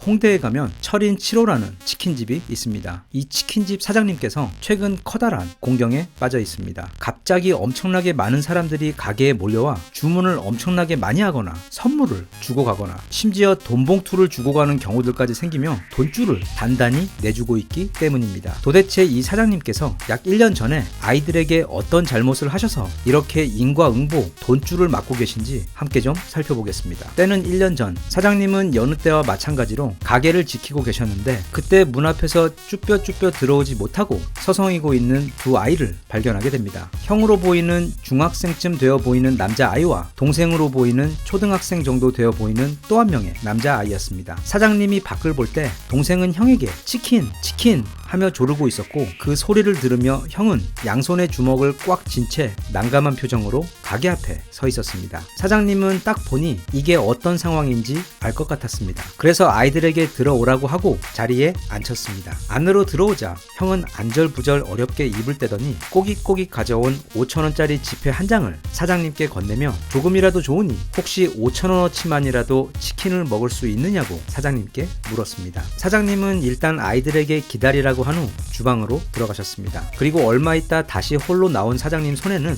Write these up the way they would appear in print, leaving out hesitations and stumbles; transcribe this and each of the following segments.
홍대에 가면 철인 7호라는 치킨집이 있습니다. 이 치킨집 사장님께서 최근 커다란 공경에 빠져 있습니다. 갑자기 엄청나게 많은 사람들이 가게에 몰려와 주문을 엄청나게 많이 하거나 선물을 주고 가거나 심지어 돈 봉투를 주고 가는 경우들까지 생기며 돈줄을 단단히 내주고 있기 때문입니다. 도대체 이 사장님께서 약 1년 전에 아이들에게 어떤 잘못을 하셔서 이렇게 인과응보 돈줄을 맞고 계신지 함께 좀 살펴보겠습니다. 때는 1년 전, 사장님은 여느 때와 마찬가지로 가게를 지키고 계셨는데 그때 문 앞에서 쭈뼛쭈뼛 들어오지 못하고 서성이고 있는 두 아이를 발견하게 됩니다. 형으로 보이는 중학생쯤 되어 보이는 남자아이와 동생으로 보이는 초등학생 정도 되어 보이는 또 한 명의 남자아이였습니다. 사장님이 밖을 볼 때 동생은 형에게 치킨 하며 조르고 있었고 그 소리를 들으며 형은 양손에 주먹을 꽉 쥔 채 난감한 표정으로 가게 앞에 서 있었습니다. 사장님은 딱 보니 이게 어떤 상황인지 알 것 같았습니다. 그래서 아이들에게 들어오라고 하고 자리에 앉혔습니다. 안으로 들어오자 형은 안절부절 어렵게 입을 떼더니 꼬깃꼬깃 가져온 5,000원짜리 지폐 한 장을 사장님께 건네며 조금이라도 좋으니 혹시 5,000원어치만이라도 치킨을 먹을 수 있느냐고 사장님께 물었습니다. 사장님은 일단 아이들에게 기다리라고 한 후 주방으로 들어가셨습니다. 그리고 얼마 있다 다시 홀로 나온 사장님 손에는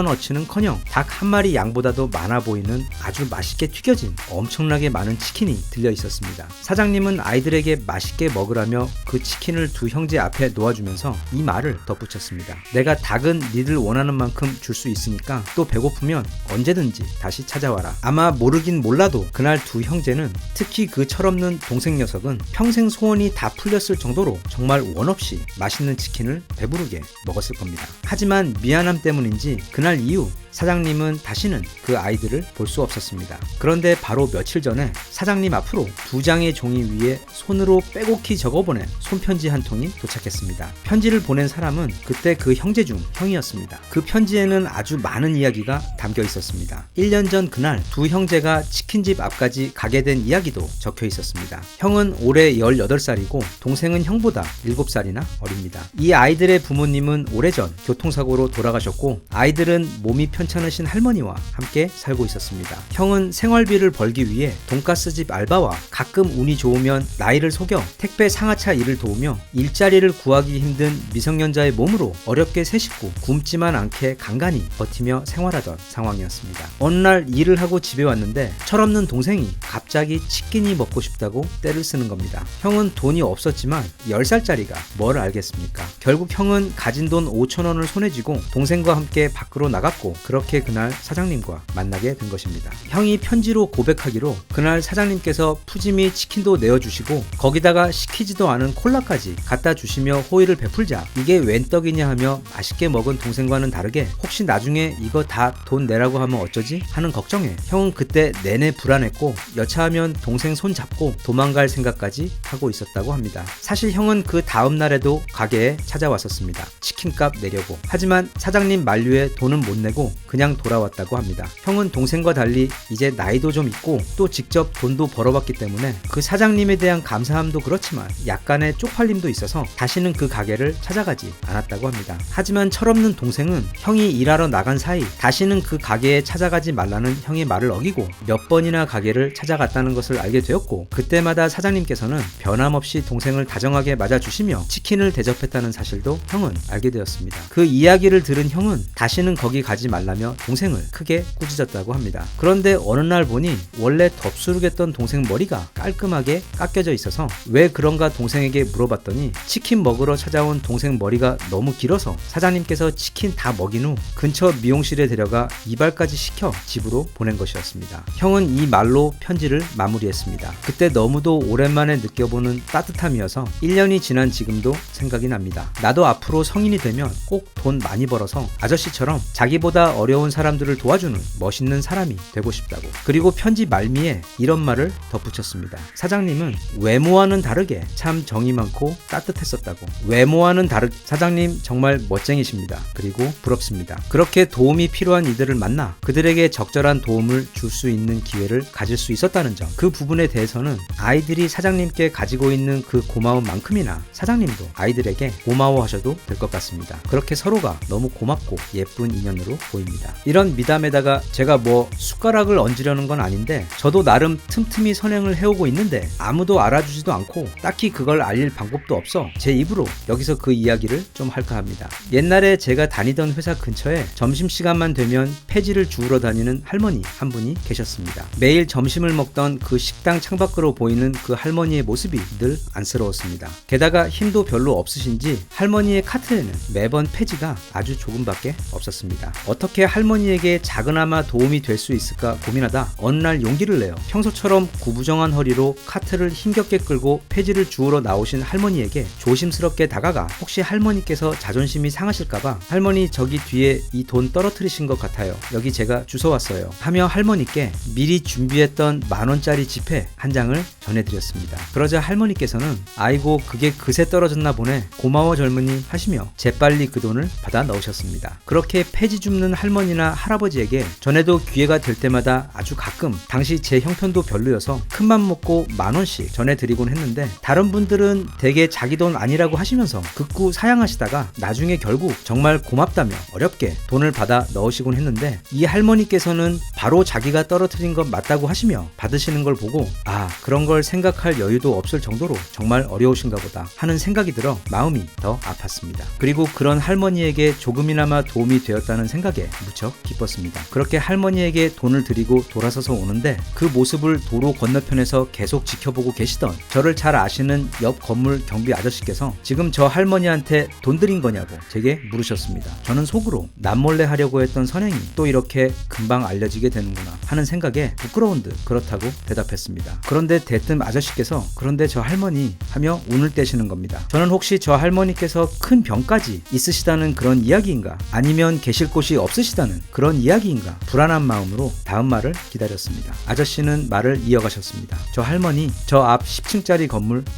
5,000원어치는커녕 닭 한 마리 양보다도 많아 보이는 아주 맛있게 튀겨진 엄청나게 많은 치킨이 들려 있었습니다. 사장님은 아이들에게 맛있게 먹으라며 그 치킨을 두 형제 앞에 놓아주면서 이 말을 덧붙였습니다. 내가 닭은 니들 원하는 만큼 줄 수 있으니까 또 배고프면 언제든지 다시 찾아와라. 아마 모르긴 몰라도 그날 두 형제는, 특히 그 철없는 동생 녀석은 평생 소원이 다 풀렸을 정도로 정말 원 없이 맛있는 치킨을 배부르게 먹었을 겁니다. 하지만 미안함 때문인지 그날 이후 사장님은 다시는 그 아이들을 볼 수 없었습니다. 그런데 바로 며칠 전에 사장님 앞으로 두 장의 종이 위에 손으로 빼곡히 적어보낸 손편지 한 통이 도착했습니다. 편지를 보낸 사람은 그때 그 형제 중 형이었습니다. 그 편지에는 아주 많은 이야기가 담겨 있었습니다. 1년 전 그날 두 형제가 치킨집 앞까지 가게 된 이야기도 적혀 있었습니다. 형은 올해 18살이고 동생은 형보다 7살이나 어립니다. 이 아이들의 부모님은 오래전 교통사고로 돌아가셨고 아이들은 몸이 편찮으신 할머니와 함께 살고 있었습니다. 형은 생활비를 벌기 위해 돈가스집 알바와 가끔 운이 좋으면 나이를 속여 택배 상하차 일을 도우며 일자리를 구하기 힘든 미성년자의 몸으로 어렵게 세 식구 굶지만 않게 간간히 버티며 생활하던 상황이었습니다. 어느 날 일을 하고 집에 왔는데 철없는 동생이 갑자기 치킨이 먹고 싶다고 떼를 쓰는 겁니다. 형은 돈이 없었지만 10살짜리가 뭘 알겠습니까? 결국 형은 가진 돈 5,000원을 손에 쥐고 동생과 함께 밖으로 나갔고 그렇게 그날 사장님과 만나게 된 것입니다. 형이 편지로 고백하기로 그날 사장님께서 푸짐히 치킨도 내어주시고 거기다가 시키지도 않은 콜라까지 갖다 주시며 호의를 베풀자 이게 웬 떡이냐 하며 맛있게 먹은 동생과는 다르게 혹시 나중에 이거 다 돈 내라고 하면 어쩌지? 하는 걱정에 형은 그때 내내 불안했고 여차하면 동생 손 잡고 도망갈 생각까지 하고 있었다고 합니다. 사실 형은 그 다음 날에도 가게에 찾아왔었습니다. 치킨값 내려고. 하지만 사장님 만류에 돈은 못 내고 그냥 돌아왔다고 합니다. 형은 동생과 달리 이제 나이도 좀 있고 또 직접 돈도 벌어봤기 때문에 그 사장님에 대한 감사함도 그렇지만 약간의 쪽팔림도 있어서 다시는 그 가게를 찾아가지 않았다고 합니다. 하지만 철없는 동생은 형이 일하러 나간 사이 다시는 그 가게에 찾아가지 말라는 형의 말을 어기고 몇 번이나 가게를 찾아갔다는 것을 알게 되었고 그때마다 사장님께서는 변함없이 동생을 다정하게 맞아주시며 치킨을 대접했다는 사실도 형은 알게 되었습니다. 그 이야기를 들은 형은 다시는 거기 가지 말라며 동생을 크게 꾸짖었다고 합니다. 그런데 어느 날 보니 원래 덥수룩했던 동생 머리가 깔끔하게 깎여져 있어서 왜 그런가 동생에게 물어봤더니 치킨 먹으러 찾아온 동생 머리가 너무 길어서 사장님께서 치킨 다 먹인 후 근처 미용실에 데려가 이발까지 시켜 집으로 보낸 것이었습니다. 형은 이 말로 편지를 마무리했습니다. 그때 너무도 오랜만에 느껴보는 따뜻함이어서 1년이 지난 지금도 생각이 납니다. 나도 앞으로 성인이 되면 꼭 돈 많이 벌어서 아저씨처럼 자기보다 어려운 사람들을 도와주는 멋있는 사람이 되고 싶다고. 그리고 편지 말미에 이런 말을 덧붙였습니다. 사장님은 외모와는 다르게 참 정이 많고 따뜻했었다고. 외모와는 다르게 사장님 정말 멋쟁이십니다. 그리고 부럽습니다. 그렇게 도움이 필요한 이들을 만나 그들에게 적절한 도움을 줄 수 있는 기회를 가질 수 있었다는 점, 그 부분에 대해서는 아이들이 사장님께 가지고 있는 그 고마움만큼이나 사장님도 아이들에게 고마워하셔도 될 것 같습니다. 그렇게 서로가 너무 고맙고 예쁜 인연으로 보입니다. 미담입니다. 이런 미담에다가 제가 뭐 숟가락을 얹으려는 건 아닌데 저도 나름 틈틈이 선행을 해오고 있는데 아무도 알아주지도 않고 딱히 그걸 알릴 방법도 없어 제 입으로 여기서 그 이야기를 좀 할까 합니다. 옛날에 제가 다니던 회사 근처에 점심시간만 되면 폐지를 주우러 다니는 할머니 한 분이 계셨습니다. 매일 점심을 먹던 그 식당 창밖으로 보이는 그 할머니의 모습이 늘 안쓰러웠습니다. 게다가 힘도 별로 없으신지 할머니의 카트에는 매번 폐지가 아주 조금밖에 없었습니다. 어떻게 할머니에게 작은아마 도움이 될 수 있을까 고민하다 어느 날 용기를 내어 평소처럼 구부정한 허리로 카트를 힘겹게 끌고 폐지를 주우러 나오신 할머니에게 조심스럽게 다가가 혹시 할머니께서 자존심이 상하실까봐 할머니 저기 뒤에 이 돈 떨어뜨리신 것 같아요. 여기 제가 주워왔어요. 하며 할머니께 미리 준비했던 10,000원짜리 지폐 한 장을 전해드렸습니다. 그러자 할머니께서는 아이고 그게 그새 떨어졌나 보네. 고마워 젊은이 하시며 재빨리 그 돈을 받아 넣으셨습니다. 그렇게 폐지 줍는 할머니나 할아버지에게 전에도 기회가 될 때마다 아주 가끔 당시 제 형편도 별로여서 큰맘 먹고 10,000원씩 전해드리곤 했는데 다른 분들은 대개 자기 돈 아니라고 하시면서 극구 사양하시다가 나중에 결국 정말 고맙다며 어렵게 돈을 받아 넣으시곤 했는데 이 할머니께서는 바로 자기가 떨어뜨린 것 맞다고 하시며 받으시는 걸 보고 아 그런 걸 생각할 여유도 없을 정도로 정말 어려우신가 보다 하는 생각이 들어 마음이 더 아팠습니다. 그리고 그런 할머니에게 조금이나마 도움이 되었다는 생각에 무척 기뻤습니다. 그렇게 할머니에게 돈을 드리고 돌아서서 오는데 그 모습을 도로 건너편에서 계속 지켜보고 계시던 저를 잘 아시는 옆 건물 경비 아저씨께서 지금 저 할머니한테 돈 드린 거냐고 제게 물으셨습니다. 저는 속으로 남몰래 하려고 했던 선행이 또 이렇게 금방 알려지게 되는구나 하는 생각에 부끄러운 듯 그렇다고 대답했습니다. 그런데 대뜸 아저씨께서 그런데 저 할머니 하며 운을 떼시는 겁니다. 저는 혹시 저 할머니께서 큰 병까지 있으시다는 그런 이야기인가 아니면 계실 곳이 없으시다는 그런 이야기인가 불안한 마음으로 다음 말을 기다렸습니다. 아저씨는 말을 이어가셨습니다. 저 할머니 저 앞 10층짜리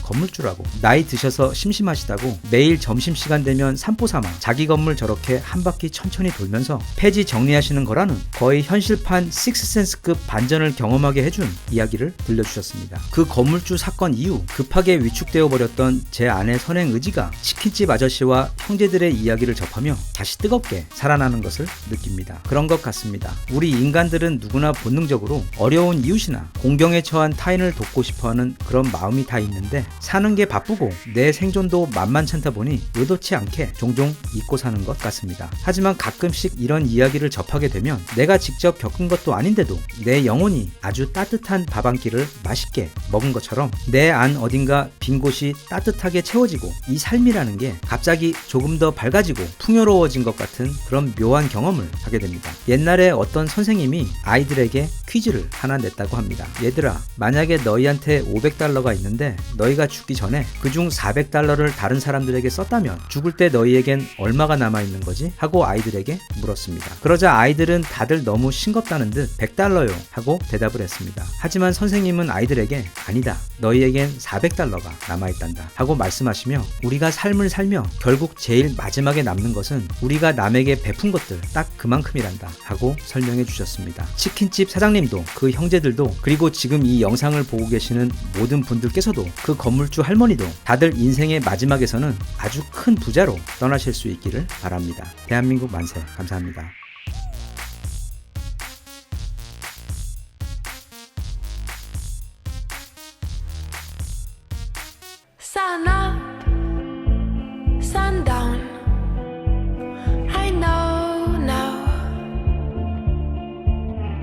건물주라고 나이 드셔서 심심하시다고 매일 점심시간 되면 산보삼아 자기 건물 저렇게 한 바퀴 천천히 돌면서 폐지 정리하시는 거라는 거의 현실판 식스센스급 반전을 경험하게 해준 이야기를 들려주셨습니다. 그 건물주 사건 이후 급하게 위축되어 버렸던 제 아내 선행 의지가 치킨집 아저씨와 형제들의 이야기를 접하며 다시 뜨겁게 살아나는 것을 느낍니다. 그런 것 같습니다. 우리 인간들은 누구나 본능적으로 어려운 이웃이나 공경에 처한 타인을 돕고 싶어하는 그런 마음이 다 있는데 사는 게 바쁘고 내 생존도 만만찮다 보니 의도치 않게 종종 잊고 사는 것 같습니다. 하지만 가끔씩 이런 이야기를 접하게 되면 내가 직접 겪은 것도 아닌데도 내 영혼이 아주 따뜻한 밥 한 끼를 맛있게 먹은 것처럼 내 안 어딘가 빈 곳이 따뜻하게 채워지고 이 삶이라는 게 갑자기 조금 더 밝아지고 풍요로워진 것 같은 그런 묘한 경험을 하게 됩니다. 옛날에 어떤 선생님이 아이들에게 퀴즈를 하나 냈다고 합니다. 얘들아, 만약에 너희한테 $500가 있는데 너희가 죽기 전에 그중 $400를 다른 사람들에게 썼다면 죽을 때 너희에겐 얼마가 남아있는 거지? 하고 아이들에게 물었습니다. 그러자 아이들은 다들 너무 싱겁다는 듯 $100요 하고 대답을 했습니다. 하지만 선생님은 아이들에게 아니다, 너희에겐 $400가 남아있단다 하고 말씀하시며 우리가 삶을 살며 결국 제일 마지막에 남는 것은 우리가 남에게 베푼 것들 딱 그만큼이란다 하고 설명해 주셨습니다. 치킨집 사장님도 그 형제들도 그리고 지금 이 영상을 보고 계시는 모든 분들께서도 그 건물주 할머니도 다들 인생의 마지막에서는 아주 큰 부자로 떠나실 수 있기를 바랍니다. 대한민국 만세. 감사합니다.